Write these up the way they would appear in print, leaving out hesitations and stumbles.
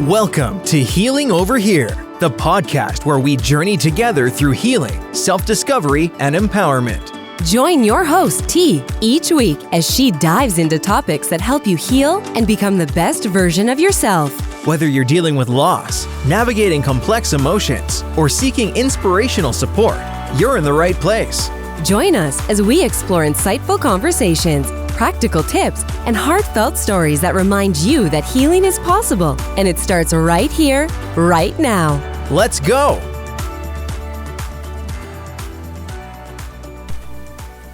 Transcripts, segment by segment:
Welcome to Healing Over Here, the podcast where we journey together through healing, self-discovery, and empowerment. Join your host, T, each week as she dives into topics that help you heal and become the best version of yourself. Whether you're dealing with loss, navigating complex emotions, or seeking inspirational support, you're in the right place. Join us as we explore insightful conversations, practical tips, and heartfelt stories that remind you that healing is possible, and it starts right here, right now. Let's go!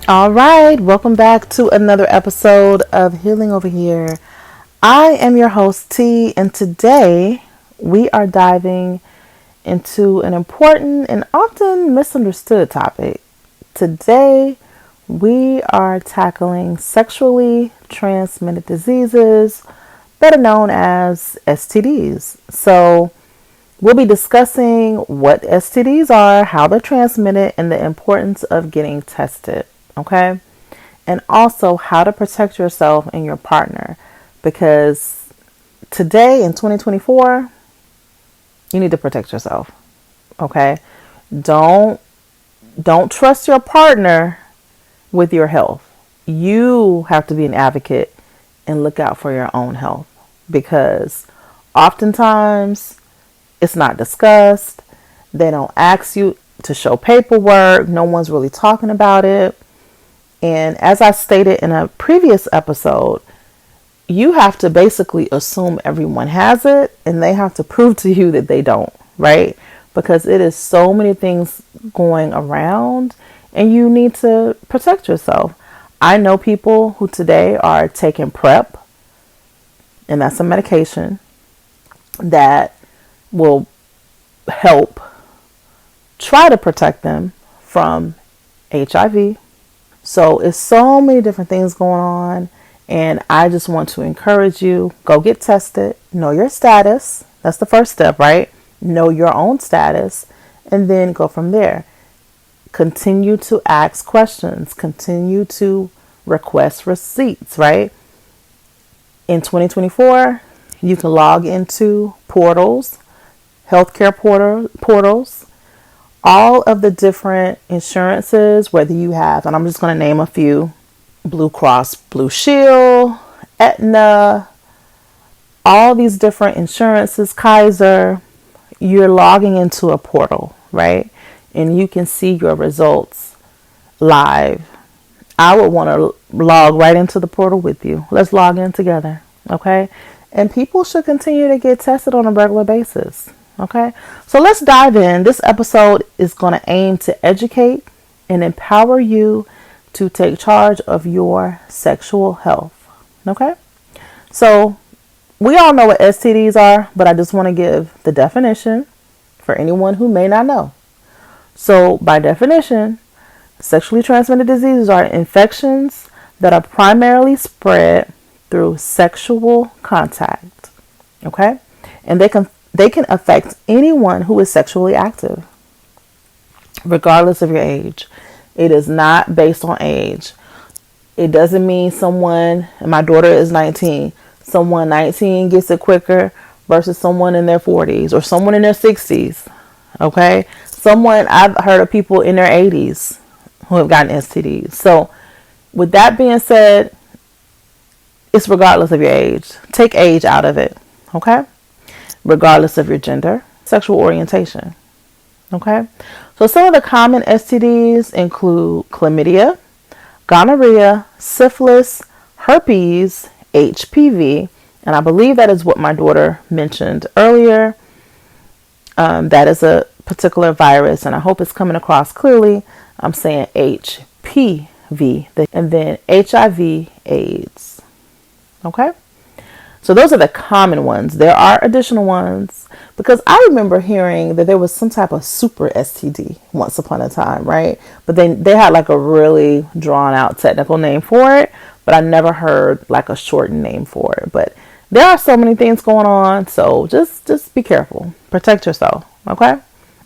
All right, welcome back to another episode of Healing Over Here. I am your host, T, and today we are diving into an important and often misunderstood topic. Today, we are tackling sexually transmitted diseases, better known as STDs. So, we'll be discussing what STDs are, how they're transmitted, and the importance of getting tested, okay? And also how to protect yourself and your partner, because today in 2024, you need to protect yourself, okay? Don't trust your partner with your health. You have to be an advocate and look out for your own health, because oftentimes it's not discussed. They don't ask you to show paperwork. No one's really talking about it. And as I stated in a previous episode, you have to basically assume everyone has it, and they have to prove to you that they don't, right? Because it is so many things going around, and you need to protect yourself. I know people who today are taking PrEP, and that's a medication that will help try to protect them from HIV. So it's so many different things going on, and I just want to encourage you, go get tested, know your status. That's the first step, right? Know your own status, and then go from there. Continue to ask questions, continue to request receipts, right? In 2024, you can log into portals, healthcare portals, all of the different insurances, whether you have, and I'm just going to name a few, Blue Cross Blue Shield, Aetna, all these different insurances, Kaiser. You're logging into a portal, right? And you can see your results live. I would want to log right into the portal with you. Let's log in together, okay? And people should continue to get tested on a regular basis, okay? So let's dive in. This episode is going to aim to educate and empower you to take charge of your sexual health, okay? So we all know what STDs are, but I just want to give the definition for anyone who may not know. So by definition, sexually transmitted diseases are infections that are primarily spread through sexual contact, okay? And they can affect anyone who is sexually active, regardless of your age. It is not based on age. It doesn't mean someone, and my daughter is 19, someone 19 gets it quicker versus someone in their 40s or someone in their 60s, okay? I've heard of people in their 80s who have gotten STDs. So with that being said, it's regardless of your age. Take age out of it, okay? Regardless of your gender, sexual orientation, okay? So some of the common STDs include chlamydia, gonorrhea, syphilis, herpes, HPV, and I believe that is what my daughter mentioned earlier. That is a particular virus, and I hope it's coming across clearly. I'm saying HPV, and then HIV, AIDS. Okay? So those are the common ones. There are additional ones, because I remember hearing that there was some type of super STD once upon a time, right? But then they had like a really drawn out technical name for it, but I never heard like a shortened name for it. But there are so many things going on, so just be careful. Protect yourself, okay?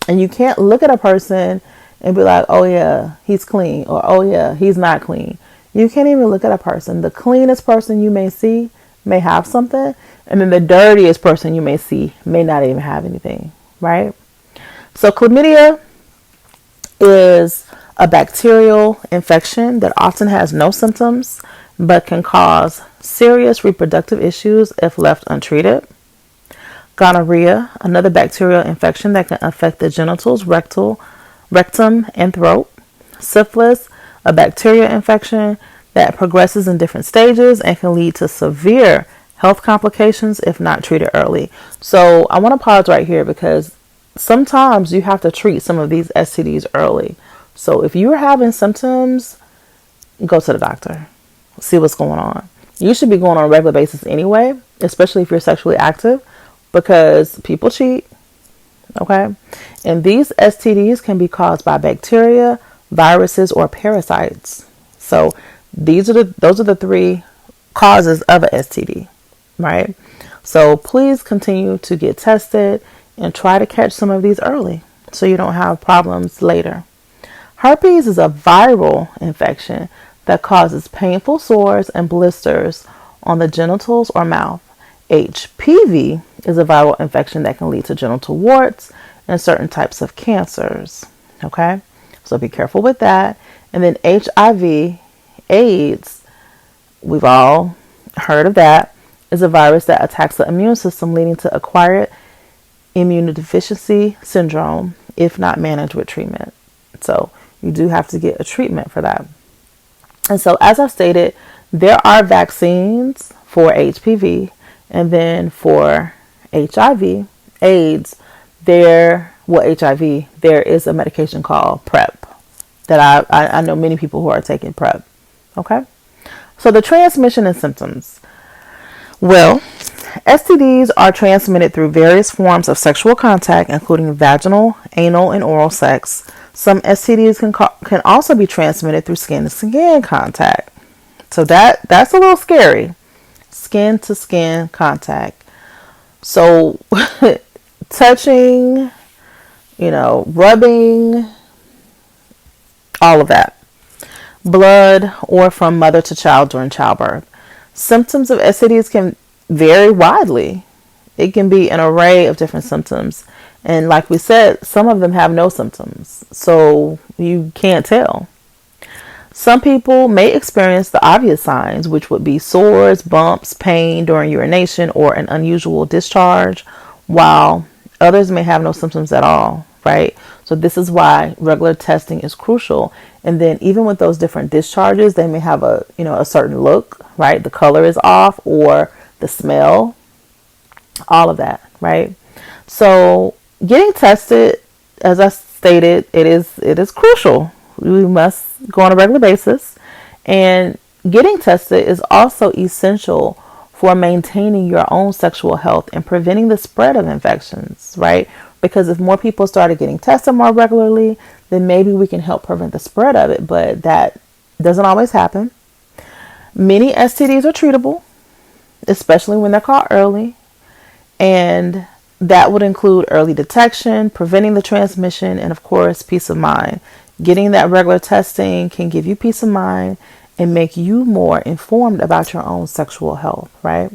And you can't look at a person and be like, oh yeah, he's clean, or oh yeah, he's not clean. You can't even look at a person. The cleanest person you may see may have something, and then the dirtiest person you may see may not even have anything, right? So chlamydia is a bacterial infection that often has no symptoms but can cause serious reproductive issues if left untreated. Gonorrhea, another bacterial infection that can affect the genitals, rectum, and throat. Syphilis, a bacterial infection that progresses in different stages and can lead to severe health complications if not treated early. So I want to pause right here because sometimes you have to treat some of these STDs early. So if you're having symptoms, go to the doctor. See what's going on. You should be going on a regular basis anyway, especially if you're sexually active, because people cheat. Okay? And these STDs can be caused by bacteria, viruses, or parasites. So those are the three causes of an STD, right? So please continue to get tested and try to catch some of these early so you don't have problems later. Herpes is a viral infection that causes painful sores and blisters on the genitals or mouth. HPV is a viral infection that can lead to genital warts and certain types of cancers. Okay, so be careful with that. And then HIV, AIDS, we've all heard of that, is a virus that attacks the immune system, leading to acquired immunodeficiency syndrome if not managed with treatment. So you do have to get a treatment for that. And so, as I stated, there are vaccines for HPV, and then for HIV, AIDS, HIV, there is a medication called PrEP that I know many people who are taking PrEP. Okay, so the transmission and symptoms. Well, STDs are transmitted through various forms of sexual contact, including vaginal, anal, and oral sex. Some STDs can also be transmitted through skin-to-skin contact. So that's a little scary. Skin-to-skin contact. So touching, rubbing, all of that. Blood or from mother to child during childbirth. Symptoms of STDs can vary widely. It can be an array of different symptoms. And like we said, some of them have no symptoms, so you can't tell. Some people may experience the obvious signs, which would be sores, bumps, pain during urination, or an unusual discharge, while others may have no symptoms at all, right? So this is why regular testing is crucial. And then even with those different discharges, they may have a certain look, right? The color is off, or the smell, all of that, right? So getting tested, as I stated, it is crucial. We must go on a regular basis. And getting tested is also essential for maintaining your own sexual health and preventing the spread of infections, right? Because if more people started getting tested more regularly, then maybe we can help prevent the spread of it. But that doesn't always happen. Many STDs are treatable, especially when they're caught early. And that would include early detection, preventing the transmission, and of course, peace of mind. Getting that regular testing can give you peace of mind and make you more informed about your own sexual health, right?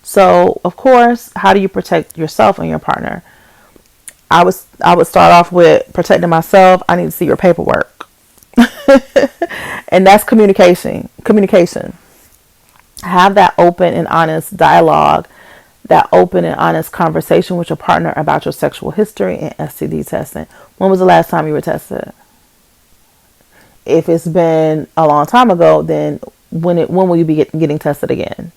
So, of course, how do you protect yourself and your partner? I would start off with protecting myself. I need to see your paperwork. And that's communication. Have that open and honest dialogue, that open and honest conversation with your partner about your sexual history and STD testing. When was the last time you were tested? If it's been a long time ago, then when will you be getting tested again?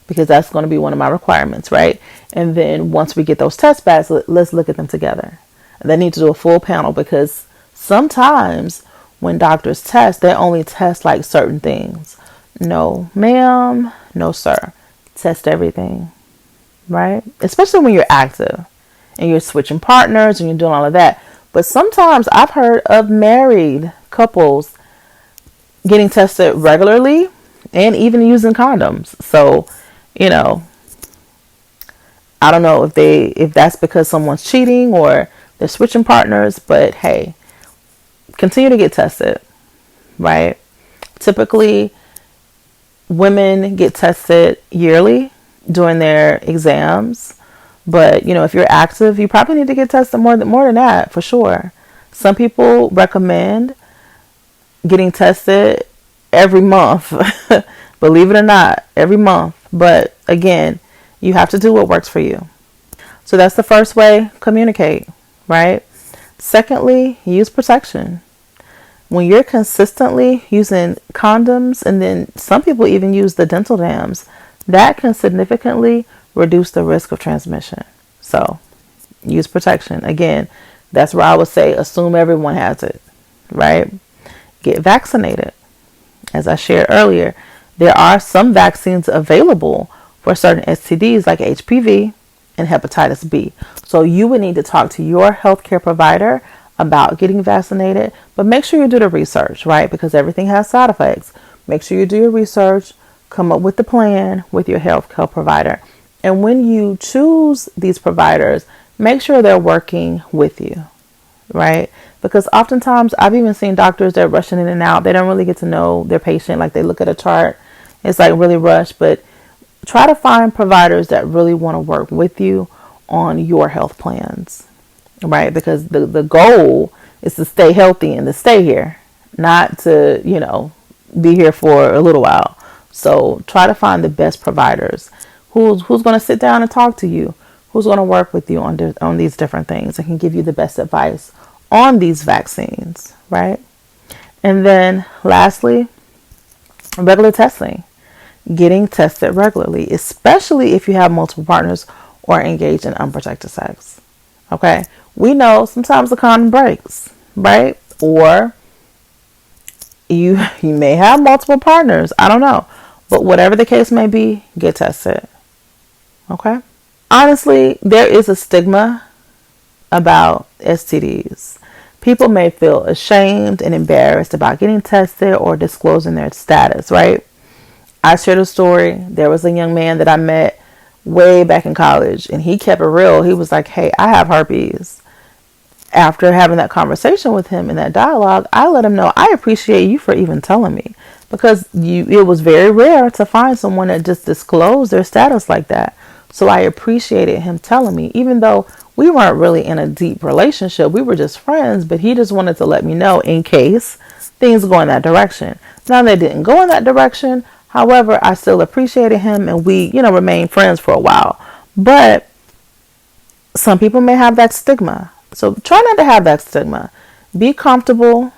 Because that's going to be one of my requirements, right? And then once we get those tests back, let's look at them together. And they need to do a full panel, because sometimes when doctors test, they only test like certain things. No, ma'am. No, sir. Test everything, right? Especially when you're active and you're switching partners and you're doing all of that. But sometimes I've heard of married couples getting tested regularly and even using condoms. So, I don't know if that's because someone's cheating or they're switching partners, but hey, continue to get tested, right? Typically, Women get tested yearly during their exams. But, if you're active, you probably need to get tested more than that, for sure. Some people recommend getting tested every month. Believe it or not, every month. But again, you have to do what works for you. So that's the first way, communicate, right? Secondly, use protection. When you're consistently using condoms, and then some people even use the dental dams, that can significantly reduce the risk of transmission. So use protection. Again, that's where I would say assume everyone has it, right? Get vaccinated. As I shared earlier, there are some vaccines available for certain STDs like HPV and hepatitis B. So you would need to talk to your healthcare provider about getting vaccinated, but make sure you do the research, right? Because everything has side effects. Make sure you do your research, come up with the plan with your healthcare provider. And when you choose these providers, make sure they're working with you, right? Because oftentimes I've even seen doctors that are rushing in and out. They don't really get to know their patient. Like they look at a chart. It's like really rushed. But try to find providers that really want to work with you on your health plans, right? Because the goal is to stay healthy and to stay here, not to, be here for a little while. So try to find the best providers. Who's going to sit down and talk to you? Who's going to work with you on these different things and can give you the best advice on these vaccines, right? And then lastly, regular testing. Getting tested regularly, especially if you have multiple partners or engage in unprotected sex. Okay? We know sometimes the condom breaks, right? Or you may have multiple partners. I don't know. But whatever the case may be, get tested. Okay? Honestly, there is a stigma about STDs. People may feel ashamed and embarrassed about getting tested or disclosing their status, right? I shared a story. There was a young man that I met way back in college, and he kept it real. He was like, hey, I have herpes. After having that conversation with him in that dialogue, I let him know, I appreciate you for even telling me, because it was very rare to find someone that just disclosed their status like that. So I appreciated him telling me, even though we weren't really in a deep relationship. We were just friends, but he just wanted to let me know in case things go in that direction. Now they didn't go in that direction. However, I still appreciated him, and we, remained friends for a while. But some people may have that stigma. So try not to have that stigma. Be comfortable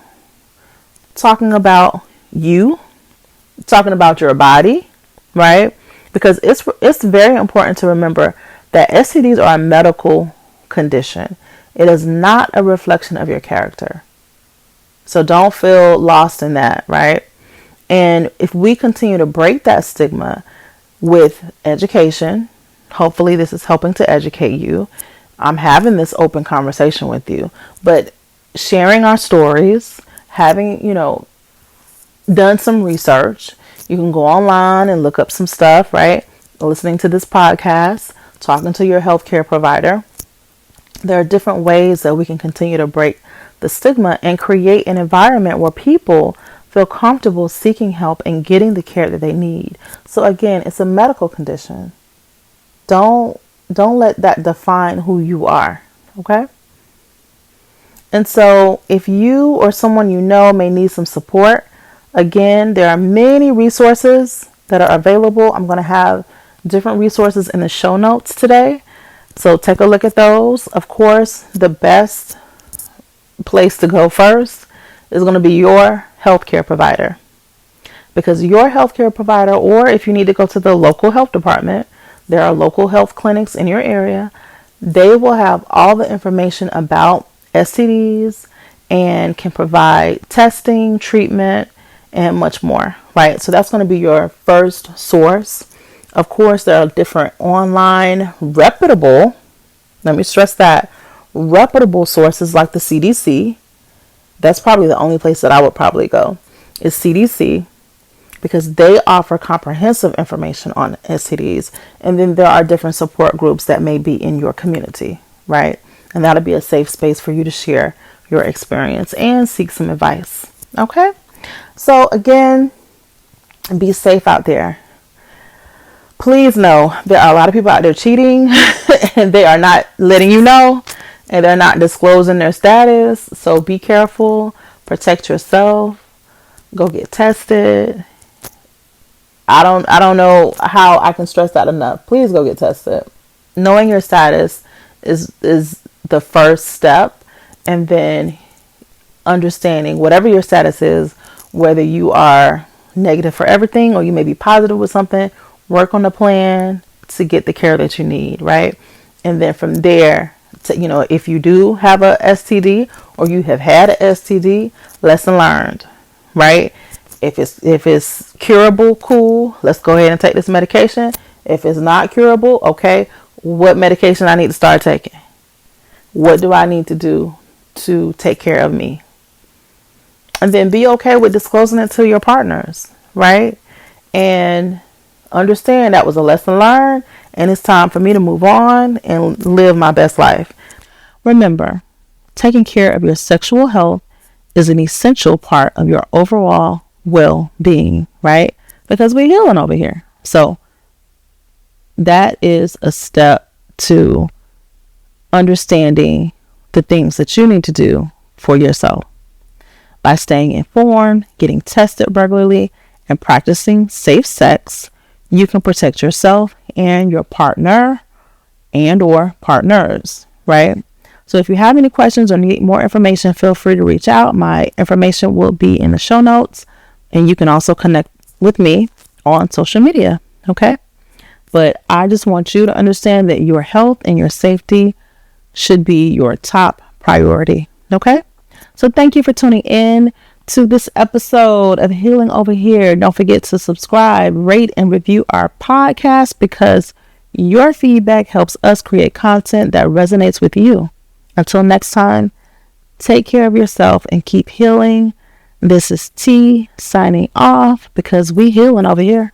talking about you, talking about your body, right? Because it's very important to remember that STDs are a medical condition. It is not a reflection of your character. So don't feel lost in that, right? And if we continue to break that stigma with education, hopefully this is helping to educate you. I'm having this open conversation with you, but sharing our stories, having, done some research. You can go online and look up some stuff, right? Listening to this podcast, talking to your healthcare provider. There are different ways that we can continue to break the stigma and create an environment where people feel comfortable seeking help and getting the care that they need. So again, it's a medical condition. Don't let that define who you are, okay? And so if you or someone you know may need some support, again, there are many resources that are available. I'm going to have different resources in the show notes today. So take a look at those. Of course, the best place to go first is going to be your healthcare provider, because your healthcare provider, or if you need to go to the local health department, there are local health clinics in your area. They will have all the information about STDs and can provide testing, treatment, and much more, right? So that's going to be your first source. Of course, there are different online reputable, let me stress that, reputable sources like the CDC. That's probably the only place that I would probably go, is CDC, because they offer comprehensive information on STDs. And then there are different support groups that may be in your community, right? And that'll be a safe space for you to share your experience and seek some advice. Okay? So again, and be safe out there. Please know there are a lot of people out there cheating and they are not letting you know, and they're not disclosing their status. So be careful, protect yourself, go get tested. I don't know how I can stress that enough. Please go get tested. Knowing your status is the first step, and then understanding whatever your status is, whether you are negative for everything or you may be positive with something, work on the plan to get the care that you need, right? And then from there, if you do have a STD or you have had a STD, lesson learned, right? If it's curable, cool, let's go ahead and take this medication. If it's not curable, okay, what medication I need to start taking? What do I need to do to take care of me? And then be okay with disclosing it to your partners, right? And understand that was a lesson learned, and it's time for me to move on and live my best life. Remember, taking care of your sexual health is an essential part of your overall well-being, right? Because we're healing over here. So that is a step to understanding the things that you need to do for yourself. By staying informed, getting tested regularly, and practicing safe sex, you can protect yourself and your partner and or partners, right? So if you have any questions or need more information, feel free to reach out. My information will be in the show notes, and you can also connect with me on social media, okay? But I just want you to understand that your health and your safety should be your top priority, okay? So thank you for tuning in to this episode of Healing Over Here. Don't forget to subscribe, rate, and review our podcast, because your feedback helps us create content that resonates with you. Until next time, take care of yourself and keep healing. This is T signing off, because we healing over here.